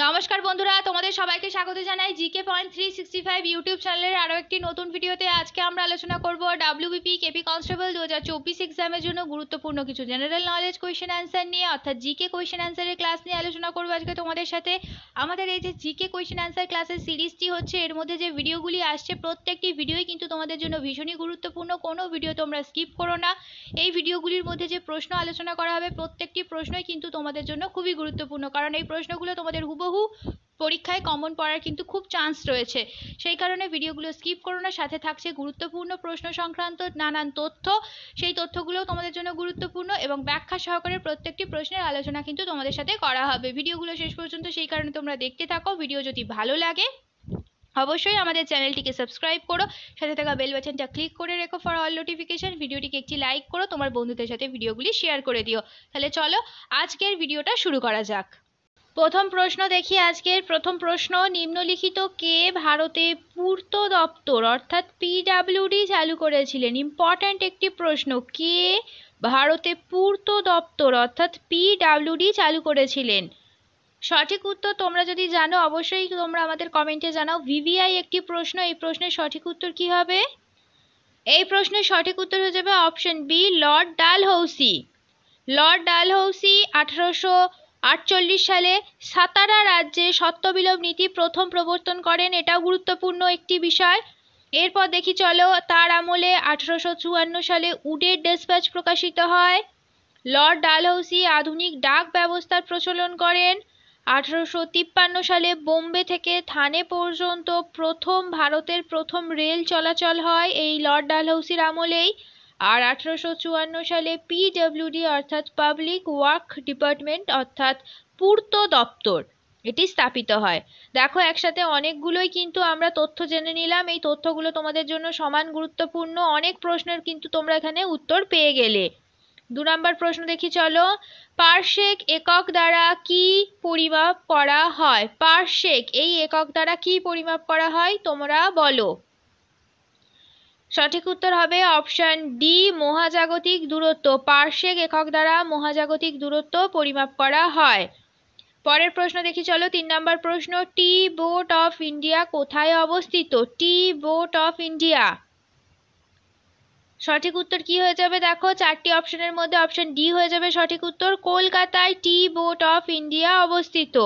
নমস্কার বন্ধুরা, তোমাদের সবাইকে স্বাগত জানাই জিকে পয়েন্ট 365 ইউটিউব চ্যানেলের আরও একটি নতুন ভিডিওতে। আজকে আমরা আলোচনা করব ডাব্লিউবিপি কেপি কনস্টেবল 2024 এক্সামের জন্য গুরুত্বপূর্ণ কিছু জেনারেল নলেজ কোয়েশ্চেন অ্যান্সার নিয়ে, অর্থাৎ জিকে কোয়েশ্চেন অ্যান্সারের ক্লাস নিয়ে আলোচনা করব আজকে তোমাদের সাথে। আমাদের এই যে জিকে কোয়েশ্চেন অ্যান্সার ক্লাসের সিরিজটি হচ্ছে, এর মধ্যে যে ভিডিওগুলি আসছে প্রত্যেকটি ভিডিওই কিন্তু তোমাদের জন্য ভীষণই গুরুত্বপূর্ণ। কোনো ভিডিও তোমরা স্কিপ করো না। এই ভিডিওগুলির মধ্যে যে প্রশ্ন আলোচনা করা হবে প্রত্যেকটি প্রশ্নই কিন্তু তোমাদের জন্য খুবই গুরুত্বপূর্ণ, কারণ এই প্রশ্নগুলো তোমাদের হুবহু পরীক্ষায় কমন পড়ার কিন্তু খুব চান্স রয়েছে। সেই কারণে ভিডিওগুলো স্কিপ করো না। সাথে থাকছে গুরুত্বপূর্ণ প্রশ্ন সংক্রান্ত নানান তথ্য, সেই তথ্যগুলোও তোমাদের জন্য গুরুত্বপূর্ণ এবং ব্যাখ্যা সহকারে প্রত্যেকটি প্রশ্নের আলোচনা কিন্তু তোমাদের সাথে করা হবে। ভিডিওগুলো শেষ পর্যন্ত সেই কারণে তোমরা দেখতে থাকো। ভিডিও যদি ভালো লাগে অবশ্যই আমাদের চ্যানেলটিকে সাবস্ক্রাইব করো, সাথে থাকা বেল বাটনটা ক্লিক করে রেখো ফর অল নোটিফিকেশন। ভিডিওটিকে একটি লাইক করো, তোমার বন্ধুদের সাথে ভিডিওগুলি শেয়ার করে দিও। তাহলে চলো আজকের ভিডিওটা শুরু করা যাক। প্রথম প্রশ্ন দেখি। আজকের প্রথম প্রশ্ন, নিম্নলিখিত কে ভারতে পূর্ত দপ্তর অর্থাৎ পিডাব্লিউডি চালু করেছিলেন? ইম্পর্ট্যান্ট একটি প্রশ্ন। কে ভারতে পূর্ত দপ্তর অর্থাৎ পিডাব্লিউডি চালু করেছিলেন? সঠিক উত্তর তোমরা যদি জানো অবশ্যই তোমরা আমাদের কমেন্টে জানাও। ভিভিআই একটি প্রশ্ন, এই প্রশ্নের সঠিক উত্তর কি হবে? এই প্রশ্নের সঠিক উত্তর হয়ে যাবে option B, Lord Dalhousie. Lord Dalhousie 1848 সালে সাতারা রাজ্যে সত্যবিলোপ নীতি প্রথম প্রবর্তন করেন। এটাও গুরুত্বপূর্ণ একটি বিষয়। এরপর দেখি চলো, তার আমলে 1854 সালে উডের ডেসপ্যাচ প্রকাশিত হয়। লর্ড ডালহৌসি আধুনিক ডাক ব্যবস্থার প্রচলন করেন। 1853 সালে বোম্বে থেকে থানে পর্যন্ত ভারতের প্রথম রেল চলাচল হয় এই লর্ড ডালহৌসির আমলেই। আর 1854 সালে পিডব্লিউডি অর্থাৎ পাবলিক ওয়ার্ক ডিপার্টমেন্ট অর্থাৎ পূর্ত দপ্তর এটি স্থাপিত হয়। দেখো একসাথে অনেকগুলোই কিন্তু আমরা তথ্য জেনে নিলাম। এই তথ্যগুলো তোমাদের জন্য সমান গুরুত্বপূর্ণ। অনেক প্রশ্নের কিন্তু তোমরা এখানে উত্তর পেয়ে গেলে। 2 নম্বর প্রশ্ন দেখি চলো। পারসেক একক দ্বারা কি পরিমাপ করা হয়? পারসেক এই একক দ্বারা কি পরিমাপ করা হয় তোমরা বলো। সঠিক উত্তর হবে অপশন ডি, মহাজাগতিক দূরত্ব। পারসেক একক দ্বারা মহাজাগতিক দূরত্ব পরিমাপ করা হয়। পরের প্রশ্ন দেখি চলো। 3 নম্বর প্রশ্ন, টি বোট অফ ইন্ডিয়া কোথায় অবস্থিত? টি বোট অফ ইন্ডিয়া সঠিক উত্তর কি হয়ে যাবে? দেখো 4টি অপশনের মধ্যে অপশন ডি হয়ে যাবে সঠিক উত্তর। কলকাতায় টি বোট অফ ইন্ডিয়া অবস্থিত।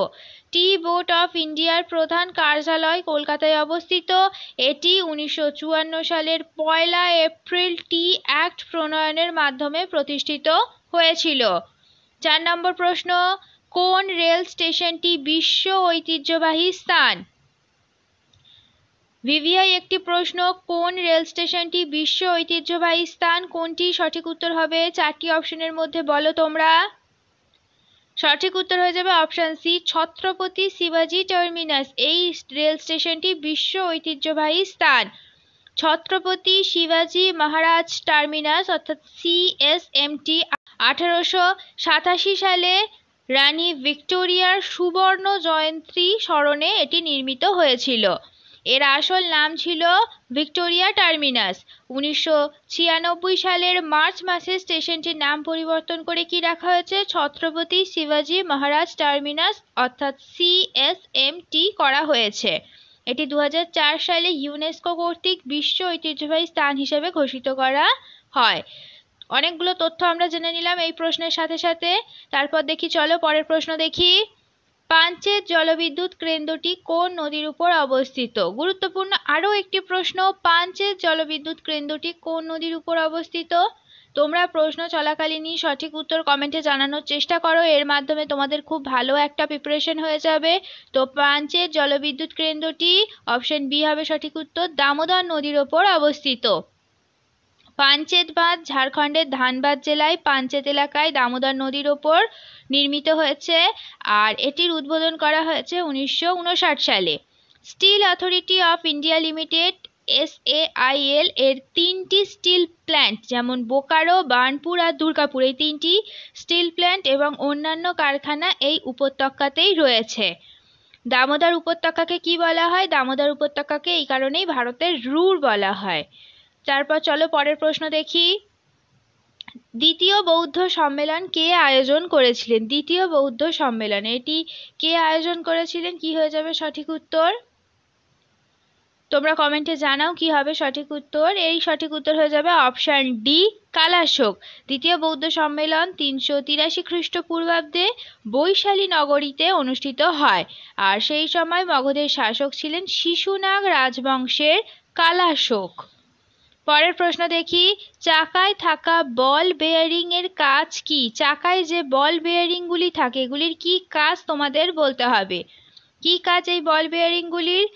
টি বোট অফ ইন্ডিয়ার প্রধান কার্যালয় কলকাতায় অবস্থিত। এটি 1954 সালের 1 এপ্রিল টি অ্যাক্ট প্রণয়নের মাধ্যমে প্রতিষ্ঠিত হয়েছিল। 4 নম্বর প্রশ্ন, কোন রেল স্টেশনটি বিশ্ব ঐতিহ্যবাহী স্থান? ভিভিআই একটি প্রশ্ন, কোন রেল স্টেশনটি বিশ্ব ঐতিহ্যবাহী স্থান? কোনটি সঠিক উত্তর হবে? 4টি অপশনের মধ্যে বলো তোমরা। সঠিক উত্তর হয়ে যাবে অপশন সি, ছত্রপতি শিবাজি টার্মিনাস। এই রেল স্টেশনটি বিশ্ব ঐতিহ্যবাহী স্থান। ছত্রপতি শিবাজি মহারাজ টার্মিনাস অর্থাৎ সিএসএমটি 1887 সালে রানী ভিক্টোরিয়ার সুবর্ণ জয়ন্তী স্মরণে এটি নির্মিত হয়েছিল। এর আসল নাম ছিল ভিক্টোরিয়া টার্মিনাস। 1996 সালের মার্চ মাসে স্টেশনটির নাম পরিবর্তন করে কি রাখা হয়েছে? ছত্রপতি শিবাজি মহারাজ টার্মিনাস অর্থাৎ সিএসএমটি করা হয়েছে। এটি 2004 সালে ইউনেস্কো কর্তৃক বিশ্ব ঐতিহ্যবাহী স্থান হিসেবে ঘোষিত করা হয়। অনেকগুলো তথ্য আমরা জেনে নিলাম এই প্রশ্নের সাথে সাথে। তারপর দেখি চলো পরের প্রশ্ন দেখি। পাঞ্চেত জলবিদ্যুৎ কেন্দ্রটি কোন নদীর উপর অবস্থিত? গুরুত্বপূর্ণ আরও একটি প্রশ্ন, পাঞ্চেত জলবিদ্যুৎ কেন্দ্রটি কোন নদীর উপর অবস্থিত? তোমরা প্রশ্ন চলাকালীনই সঠিক উত্তর কমেন্টে জানানোর চেষ্টা করো, এর মাধ্যমে তোমাদের খুব ভালো একটা প্রিপারেশন হয়ে যাবে। তো পাঞ্চেত জলবিদ্যুৎ কেন্দ্রটি অপশন বি হবে সঠিক উত্তর, দামোদর নদীর ওপর অবস্থিত। পাঞ্চেত বাঁধ ঝাড়খণ্ডের ধানবাদ জেলায় পাঞ্চেত এলাকায় দামোদর নদীর ওপর নির্মিত হয়েছে আর এটির উদ্বোধন করা হয়েছে 1959 সালে। Steel Authority of India Limited SAIL এর 3টি স্টিল প্ল্যান্ট যেমন বোকারো, বার্নপুর আর দুর্গাপুর, এই 3টি স্টিল প্ল্যান্ট এবং অন্যান্য কারখানা এই উপত্যকাতেই রয়েছে। দামোদর উপত্যকাকে কি বলা হয়? দামোদর উপত্যকাকে এই কারণেই ভারতের রুর বলা হয়। তারপর চলো পরের প্রশ্ন দেখি। দ্বিতীয় বৌদ্ধ সম্মেলন কে আয়োজন করেছিলেন? দ্বিতীয় বৌদ্ধ সম্মেলন এটি কে আয়োজন করেছিলেন? কি হয়ে যাবে সঠিক উত্তর? তোমরা কমেন্টে জানাও কি হবে সঠিক উত্তর। এই সঠিক উত্তর হয়ে যাবে অপশন ডি, কালাশোক। দ্বিতীয় বৌদ্ধ সম্মেলন 383 খ্রিস্টপূর্বাব্দে বৈশালী নগরীতে অনুষ্ঠিত হয়। আর সেই সময় মগধের শাসক ছিলেন শিশুনাগ রাজবংশের কালাশোক। পরের প্রশ্ন দেখি, চাকায় থাকা বল বেয়ারিং এর কাজ কি? চাকায় যে বল বেয়ারিং গুলি থাকে এগুলির কি কাজ তোমাদের বলতে হবে। কি কাজ এই বল বেয়ারিং গুলির?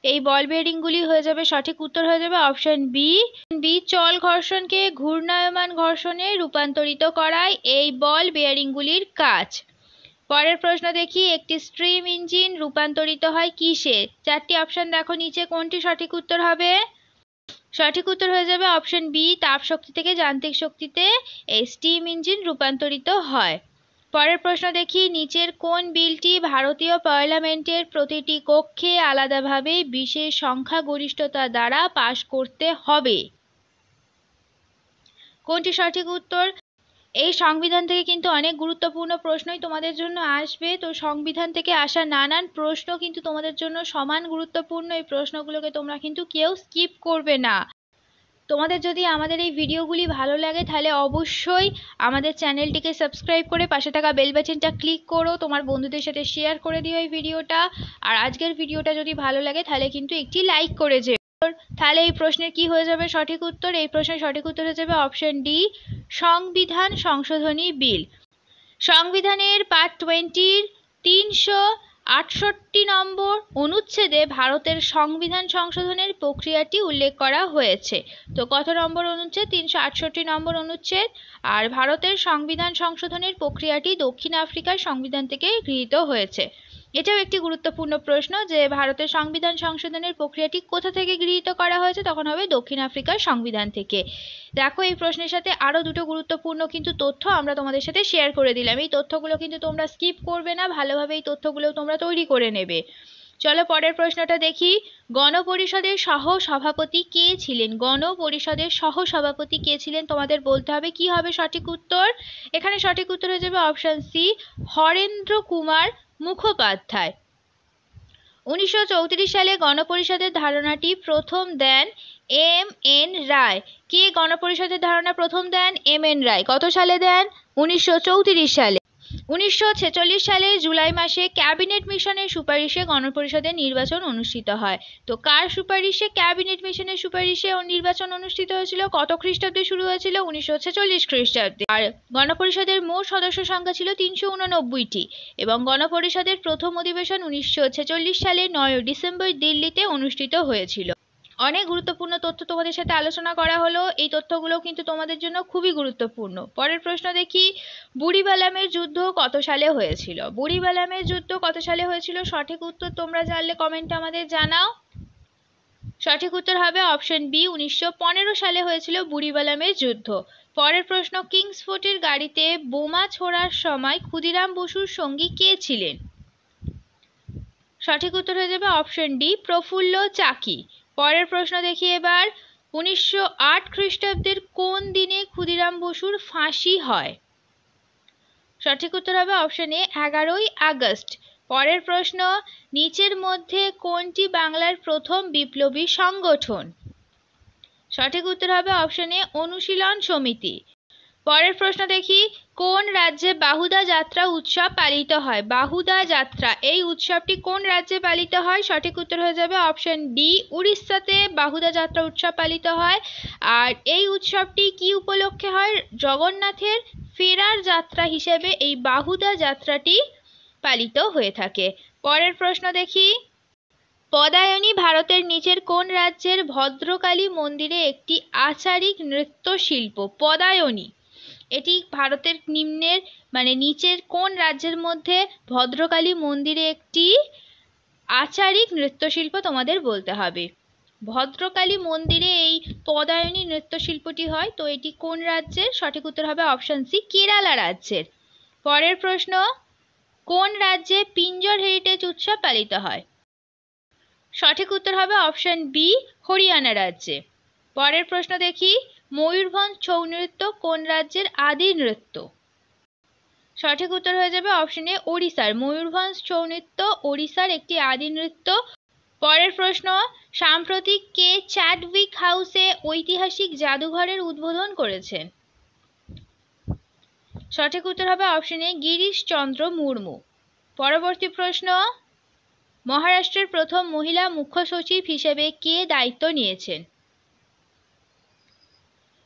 এই বল বেয়ারিং গুলি হয়ে যাবে সঠিক উত্তর হয়ে যাবে অপশন বি। চল ঘর্ষণকে ঘূর্ণায়মান ঘর্ষণে রূপান্তরিত করায় এই বল বেয়ারিং গুলির কাজ। পরের প্রশ্ন দেখি, একটি স্টিম ইঞ্জিন রূপান্তরিত হয় কিসে? চারটি অপশন দেখো নিচে, কোনটি সঠিক উত্তর হবে? সঠিক উত্তর হয়ে যাবে অপশন বি, তাপ শক্তি থেকে যান্ত্রিক শক্তিতে এই স্টিম ইঞ্জিন রূপান্তরিত হয়। পরের প্রশ্ন দেখি, নিচের কোন বিলটি ভারতীয় পার্লামেন্টের প্রতিটি কক্ষে আলাদাভাবে বিশেষ সংখ্যাগরিষ্ঠতা দ্বারা পাশ করতে হবে? কোনটি সঠিক উত্তর? এই সংবিধান থেকে কিন্তু অনেক গুরুত্বপূর্ণ প্রশ্নই তোমাদের জন্য আসবে। তো সংবিধান থেকে আসা নানান প্রশ্ন কিন্তু তোমাদের জন্য সমান গুরুত্বপূর্ণ। এই প্রশ্নগুলোকে তোমরা কিন্তু কেউ স্কিপ করবে না। তোমাদের যদি আমাদের এই ভিডিওগুলি ভালো লাগে তাহলে অবশ্যই আমাদের চ্যানেলটিকে সাবস্ক্রাইব করে পাশে থাকা বেল বাটনটা ক্লিক করো, তোমার বন্ধুদের সাথে শেয়ার করে দিও এই ভিডিওটা। আর আজকের ভিডিওটা যদি ভালো লাগে তাহলে কিন্তু একটি লাইক করে যেও। তাহলে এই প্রশ্নের কি হয়ে যাবে সঠিক উত্তর? এই প্রশ্নের সঠিক উত্তর হয়ে যাবে অপশন ডি, সংবিধান সংশোধনী বিল। সংবিধানের পার্ট 20 368 নম্বর অনুচ্ছেদে ভারতের সংবিধান সংশোধনের প্রক্রিয়াটি উল্লেখ করা হয়েছে। তো কত নম্বর অনুচ্ছেদ? 368 নম্বর অনুচ্ছেদ। আর ভারতের সংবিধান সংশোধনের প্রক্রিয়াটি দক্ষিণ আফ্রিকার সংবিধান থেকে গৃহীত হয়েছে। এটাও একটি গুরুত্বপূর্ণ প্রশ্ন যে ভারতের সংবিধান সংশোধনের প্রক্রিয়াটি কোথা থেকে গৃহীত করা হয়েছে, তখন হবে দক্ষিণ আফ্রিকার সংবিধান থেকে। দেখো এই প্রশ্নের সাথে আরো দুটো গুরুত্বপূর্ণ কিন্তু তথ্য আমরা তোমাদের সাথে শেয়ার করে দিলাম। এই তথ্যগুলো কিন্তু তোমরা স্কিপ করবে না, ভালোভাবে এই তথ্যগুলো তোমরা তৈরি করে নেবে। চলো পরের প্রশ্নটা দেখি, গণপরিষদের সহ সভাপতি কে ছিলেন? গণপরিষদের সহ সভাপতি কে ছিলেন তোমাদের বলতে হবে। কি হবে সঠিক উত্তর? এখানে সঠিক উত্তর হয়ে যাবে অপশন সি, হরেন্দ্র কুমার মুখোপাধ্যায়। 1934 সালে গণপরিষদের ধারণাটি প্রথম দেন এম এন রায়। কে গণপরিষদের ধারণা প্রথম দেন? এম এন রায়। কত সালে দেন? 1934 সালে। 1946 সালের জুলাই মাসে ক্যাবিনেট মিশনের সুপারিশে গণপরিষদের নির্বাচন অনুষ্ঠিত হয়। তো কার সুপারিশে ক্যাবিনেট মিশনের সুপারিশে নির্বাচন অনুষ্ঠিত হয়েছিল? কত খ্রিস্টাব্দে শুরু হয়েছিল? 1946 খ্রিস্টাব্দে। আর গণপরিষদের মোট সদস্য সংখ্যা ছিল 389টি এবং গণপরিষদের প্রথম অধিবেশন 1946 সালের 9 ডিসেম্বর দিল্লিতে অনুষ্ঠিত হয়েছিল। অনেক গুরুত্বপূর্ণ তথ্য তোমাদের সাথে আলোচনা করা হলো। এই তথ্যগুলো কিন্তু তোমাদের জন্য খুবই গুরুত্বপূর্ণ। পরের প্রশ্ন দেখি, বুড়িবালামের যুদ্ধ কত সালে হয়েছিল? বুড়িবালামের যুদ্ধ কত সালে হয়েছিল? সঠিক উত্তর তোমরা জানলে কমেন্টে আমাদের জানাও। সঠিক উত্তর হবে অপশন বি, 1915 সালে হয়েছিল বুড়িবালামের যুদ্ধ। পরের প্রশ্ন, কিংসফোর্টের গাড়িতে বোমা ছোড়ার সময় ক্ষুদিরাম বসুর সঙ্গী কে ছিলেন? সঠিক উত্তর হয়ে যাবে অপশন ডি, প্রফুল্ল চাকি। পরের প্রশ্ন দেখি এবার, 1908 খ্রিস্টাব্দের কোন দিনে ক্ষুদিরাম বসুর ফাঁসি হয়? সঠিক উত্তর হবে অপশন এ, 11ই আগস্ট। পরের প্রশ্ন, নিচের মধ্যে কোনটি বাংলার প্রথম বিপ্লবী সংগঠন? সঠিক উত্তর হবে অপশন এ, অনুশীলন সমিতি। পরের প্রশ্ন দেখি, কোন রাজ্যে বাহুদা যাত্রা উৎসব পালিত হয়? বাহুদা যাত্রা এই উৎসবটি কোন রাজ্যে পালিত হয়? সঠিক উত্তর হয়ে যাবে অপশন ডি, উড়িষ্যাতে বাহুদা যাত্রা উৎসব পালিত হয়। আর এই উৎসবটি কি উপলক্ষে হয়? জগন্নাথের ফেরার যাত্রা হিসেবে এই বাহুদা যাত্রাটি পালিত হয়ে থাকে। পরের প্রশ্ন দেখি, পদায়নী ভারতের নিচের কোন রাজ্যের ভদ্রকালী মন্দিরে একটি আচারিক নৃত্যশিল্প? পদায়নী এটি ভারতের নিচের কোন রাজ্যের মধ্যে ভদ্রকালী মন্দিরে একটি আচারিক নৃত্যশিল্প তোমাদের বলতে হবে। ভদ্রকালী মন্দিরে এই পদায়নী নৃত্যশিল্পটি হয়। তো এটি কোন রাজ্যের? সঠিক উত্তর হবে অপশন সি, কেরালা রাজ্যের। পরের প্রশ্ন, কোন রাজ্যে পিঞ্জর হেরিটেজ উৎসব পালিত হয়? সঠিক উত্তর হবে অপশন বি, হরিয়ানা রাজ্যে। পরের প্রশ্ন দেখি, ময়ূরভঞ্জ ছৌ নৃত্য কোন রাজ্যের আদি নৃত্য? সঠিক উত্তর হয়ে যাবে অপশন এ ওড়িশার। ময়ূরভঞ্জ ছৌ নৃত্য ওড়িশার একটি আদি নৃত্য। পরের প্রশ্ন, সাম্প্রতিক কে চ্যাডউইক হাউসে ঐতিহাসিক জাদুঘরের উদ্বোধন করেছেন? সঠিক উত্তর হবে অপশন এ গিরিশ চন্দ্র মুর্মু। পরবর্তী প্রশ্ন, মহারাষ্ট্রের প্রথম মহিলা মুখ্য সচিব হিসেবে কে দায়িত্ব নিয়েছেন?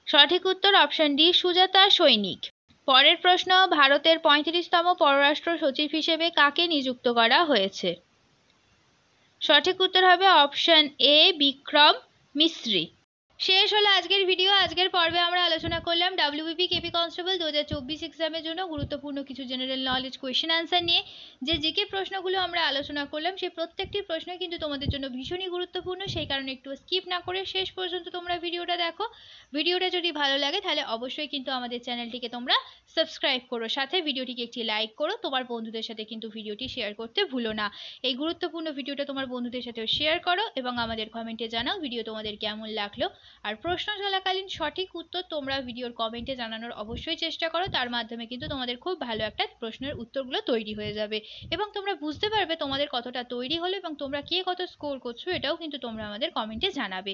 সঠিক উত্তর অপশন ডি সুজাতা সৈনিক। পরের প্রশ্ন, ভারতের 35তম পররাষ্ট্র সচিব হিসেবে কাকে নিযুক্ত করা হয়েছে? সঠিক উত্তর হবে অপশন এ বিক্রম মিস্ত্রি। শেষ হলো আজকের ভিডিও। আজকের পর্বে আমরা আলোচনা করলাম ডাব্লিউবিপি কেপি কনস্টেবল 2024 এক্সামের জন্য গুরুত্বপূর্ণ কিছু জেনারেল নলেজ কোয়েশ্চেন আনসার নিয়ে। যে জিকে প্রশ্নগুলো আমরা আলোচনা করলাম সেই প্রত্যেকটি প্রশ্ন কিন্তু তোমাদের জন্য ভীষণই গুরুত্বপূর্ণ, সেই কারণে একটু স্কিপ না করে শেষ পর্যন্ত তোমরা ভিডিওটা দেখো। ভিডিওটা যদি ভালো লাগে তাহলে অবশ্যই কিন্তু আমাদের চ্যানেলটিকে তোমরা সাবস্ক্রাইব করো, সাথে ভিডিওটিকে একটি লাইক করো, তোমার বন্ধুদের সাথে কিন্তু ভিডিওটি শেয়ার করতে ভুলো না। এই গুরুত্বপূর্ণ ভিডিওটা তোমার বন্ধুদের সাথেও শেয়ার করো এবং আমাদের কমেন্টে জানাও ভিডিও তোমাদের কেমন লাগলো। আর প্রশ্ন চলাকালীন সঠিক উত্তর তোমরা ভিডিওর কমেন্টে জানানোর অবশ্যই চেষ্টা করো, তার মাধ্যমে কিন্তু তোমাদের খুব ভালো একটা প্রশ্নের উত্তরগুলো তৈরি হয়ে যাবে এবং তোমরা বুঝতে পারবে তোমাদের কতটা তৈরি হলো এবং তোমরা কে কত স্কোর করছো, এটাও কিন্তু তোমরা আমাদের কমেন্টে জানাবে।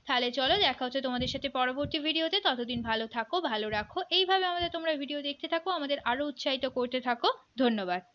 তাহলে চলো, দেখা হচ্ছে তোমাদের সাথে পরবর্তী ভিডিওতে। ততদিন ভালো থাকো, ভালো রাখো, এইভাবে আমাদের তোমরা ভিডিও দেখতে থাকো, আমাদের আরো উৎসাহিত করতে থাকো। ধন্যবাদ।